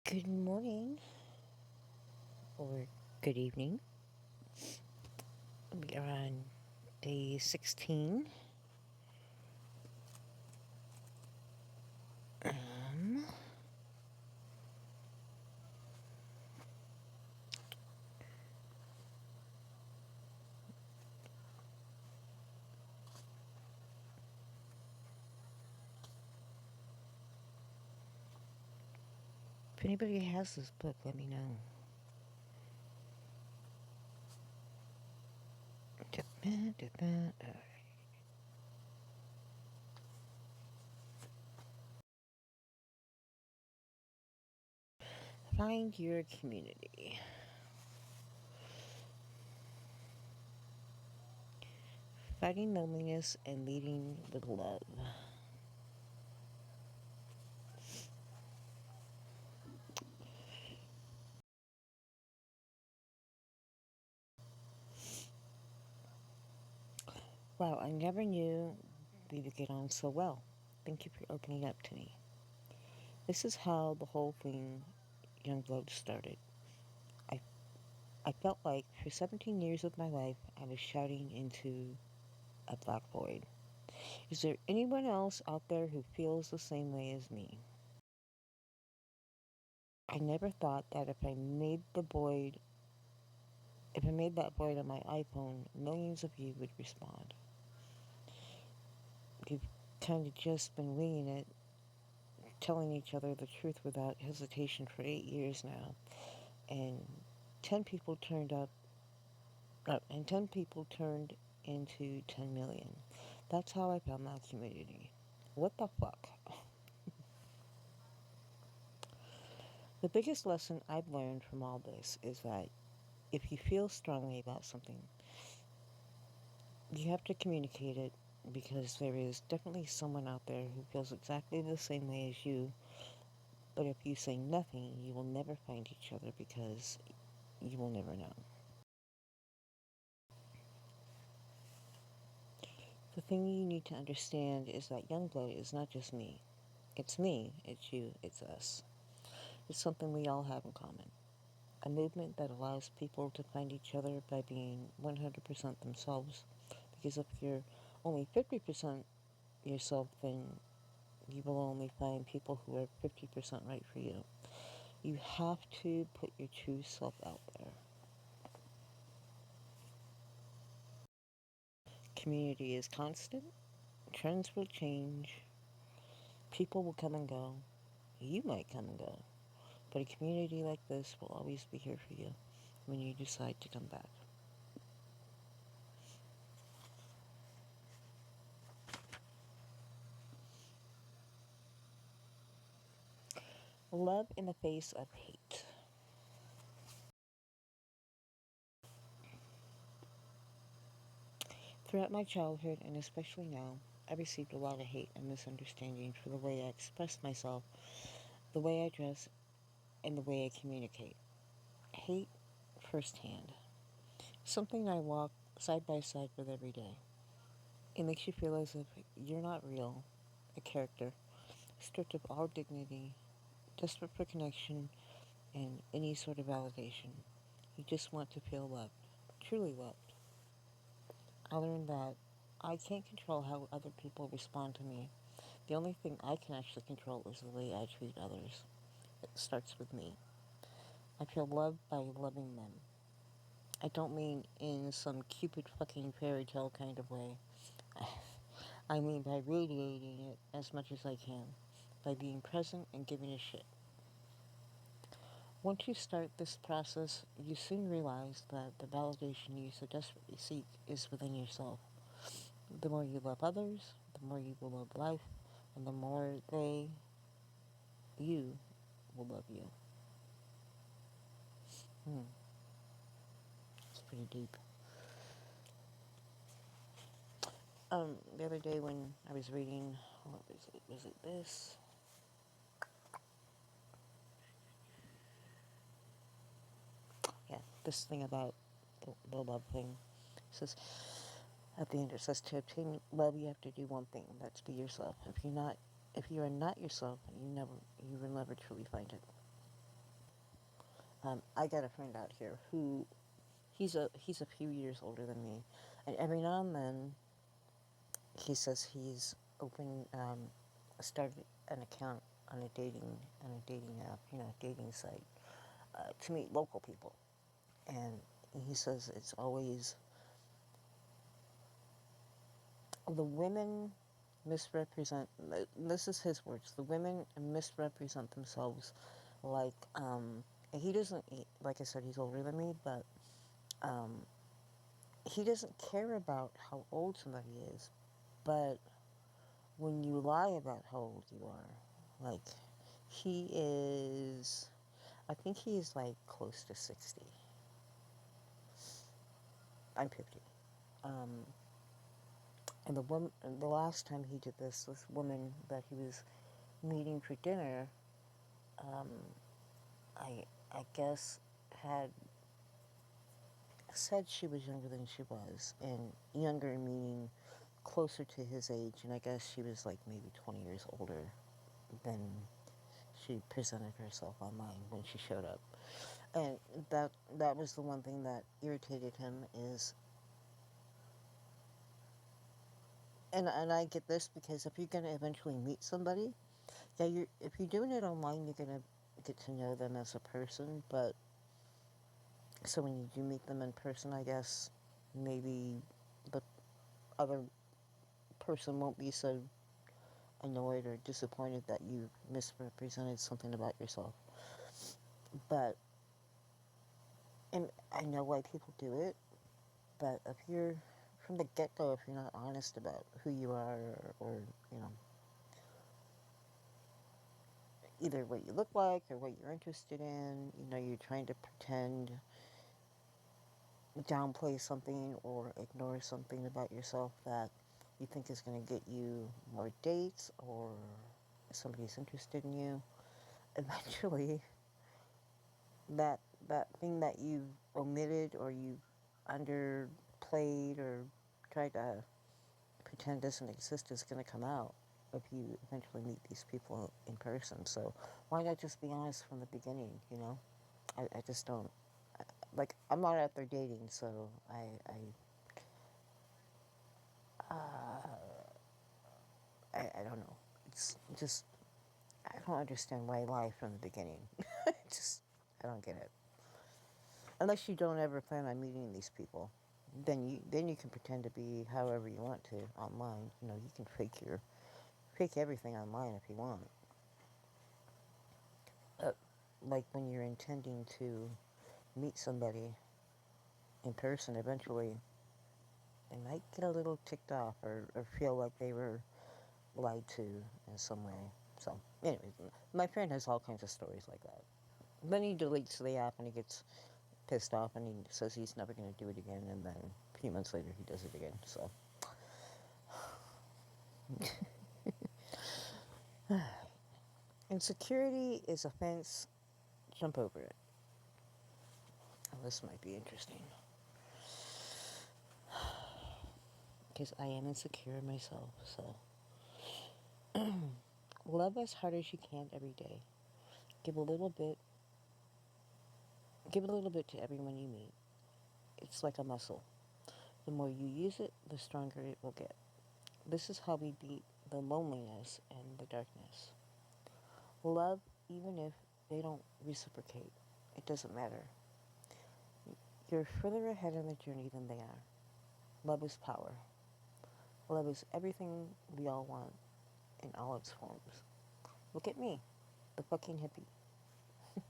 Good morning or good evening. We are on day 16. Um, if anybody has this book, let me know. Alright. Find your community. Fighting loneliness and leading with love. Wow, I never knew we would get on so well. Thank you for opening up to me. This is how the whole thing, Youngblood, started. I, I felt like for 17 years of my life, I was shouting into a black void. Is there anyone else out there who feels the same way as me? I never thought that if I made that void on my iPhone, millions of you would respond. You've kind of just been winging it, telling each other the truth without hesitation for 8 years now, and 10 people turned up, and 10 people turned into 10 million. That's how I found my community. What the fuck? The biggest lesson I've learned from all this is that if you feel strongly about something, you have to communicate it because there is definitely someone out there who feels exactly the same way as you. But if you say nothing, you will never find each other because you will never know. The thing you need to understand is that Youngblood is not just me. It's me, it's you, it's us. It's something we all have in common. A movement that allows people to find each other by being 100% themselves. Because if you're only 50% yourself, then you will only find people who are 50% right for you. You have to put your true self out there. Community is constant. Trends will change. People will come and go. You might come and go. But a community like this will always be here for you when you decide to come back. Love in the face of hate. Throughout my childhood, and especially now, I received a lot of hate and misunderstanding for the way I express myself, the way I dress, and the way I communicate. Hate firsthand. Something I walk side by side with every day. It makes you feel as if you're not real, a character, stripped of all dignity, desperate for connection and any sort of validation. You just want to feel loved, truly loved. I learned that I can't control how other people respond to me. The only thing I can actually control is the way I treat others. It starts with me. I feel loved by loving them. I don't mean in some cupid fucking fairy tale kind of way. I mean by radiating it as much as I can. By being present and giving a shit. Once you start this process, you soon realize that the validation you so desperately seek is within yourself. The more you love others, the more you will love life, and the more you, will love you. It's pretty deep. The other day when I was reading, what was it? Was it this? Yeah, this thing about the love thing. It says, at the end it says, to obtain love you have to do one thing, that's be yourself. If you are not yourself, you will never truly find it. I got a friend out here who he's a few years older than me, and every now and then he says he's started an account on a dating app, dating site, to meet local people, and he says it's always the women misrepresent. This is his words. The women misrepresent themselves, like he doesn't. Like I said, he's older than me, but um, he doesn't care about how old somebody is, but when you lie about how old you are, like he is, I think he is like close to 60. I'm 50. Um, and the last time he did this woman that he was meeting for dinner, um, I guess had said she was younger than she was, and younger meaning closer to his age, and I guess she was like maybe 20 years older than she presented herself online when she showed up. And that was the one thing that irritated him is, and I get this because if you're gonna eventually meet somebody, yeah, if you're doing it online, you're gonna get to know them as a person. But so when you do meet them in person, I guess maybe the other person won't be so annoyed or disappointed that you misrepresented something about yourself. But and I know why people do it. But if you're from the get go, if you're not honest about who you are, or either what you look like or what you're interested in, you're trying to pretend, downplay something or ignore something about yourself that you think is going to get you more dates or somebody's interested in you, eventually that thing that you've omitted or you underplayed or tried to pretend doesn't exist is going to come out if you eventually meet these people in person. So why not just be honest from the beginning? I just don't like. I'm not out there dating, so I don't know. It's just I don't understand why lie from the beginning. Just I don't get it. Unless you don't ever plan on meeting these people, then you can pretend to be however you want to online. You can fake everything online if you want. Uh, like when you're intending to meet somebody in person, eventually they might get a little ticked off or feel like they were lied to in some way. So, anyways, my friend has all kinds of stories like that. Then he deletes the app and he gets pissed off and he says he's never going to do it again. And then a few months later, he does it again. So, insecurity is a fence. Jump over it. Well, this might be interesting because I am insecure myself. So, love as hard as you can every day. Give a little bit. Give a little bit to everyone you meet. It's like a muscle. The more you use it, the stronger it will get. This is how we beat the loneliness and the darkness. Love, even if they don't reciprocate. It doesn't matter. You're further ahead in the journey than they are. Love is power. Love is everything we all want in all its forms. Look at me, the fucking hippie.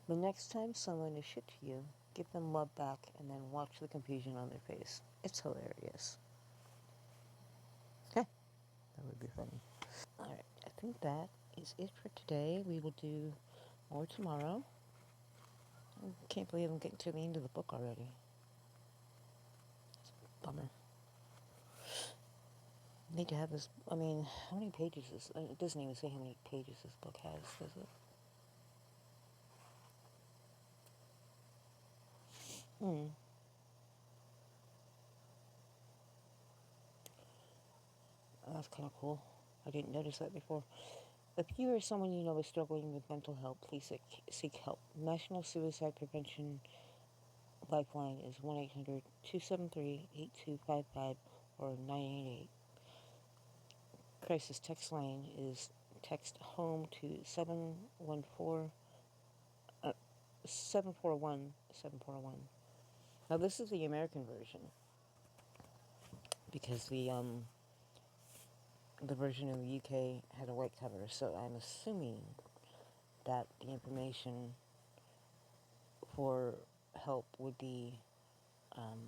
The next time someone is shit to you, give them love back and then watch the confusion on their face. It's hilarious. That would be funny. Alright, I think that is it for today. We will do more tomorrow. I can't believe I'm getting to the end of the book already. Bummer. Need to have this. I mean, how many pages is. It doesn't even say how many pages this book has, does it? Hmm. That's kind of cool. I didn't notice that before. If you or someone you know is struggling with mental health, please seek help. National Suicide Prevention Lifeline is 1-800-273-8255 or 988. Crisis text line is text home to 741. Now this is the American version because the version in the UK had a white cover, so I'm assuming that the information for help would be um,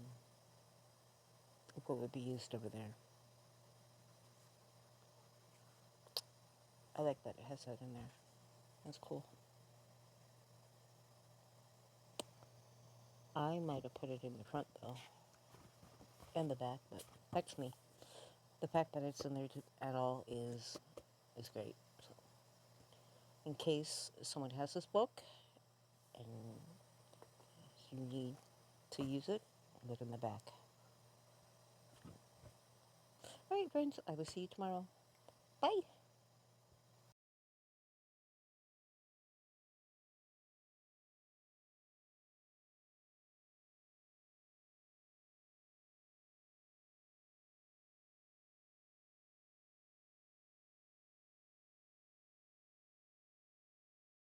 what would be used over there. I like that it has that in there. That's cool. I might have put it in the front though, and the back, but that's me. The fact that it's in there at all is great. So, in case someone has this book and you need to use it, look in the back. All right, friends. I will see you tomorrow.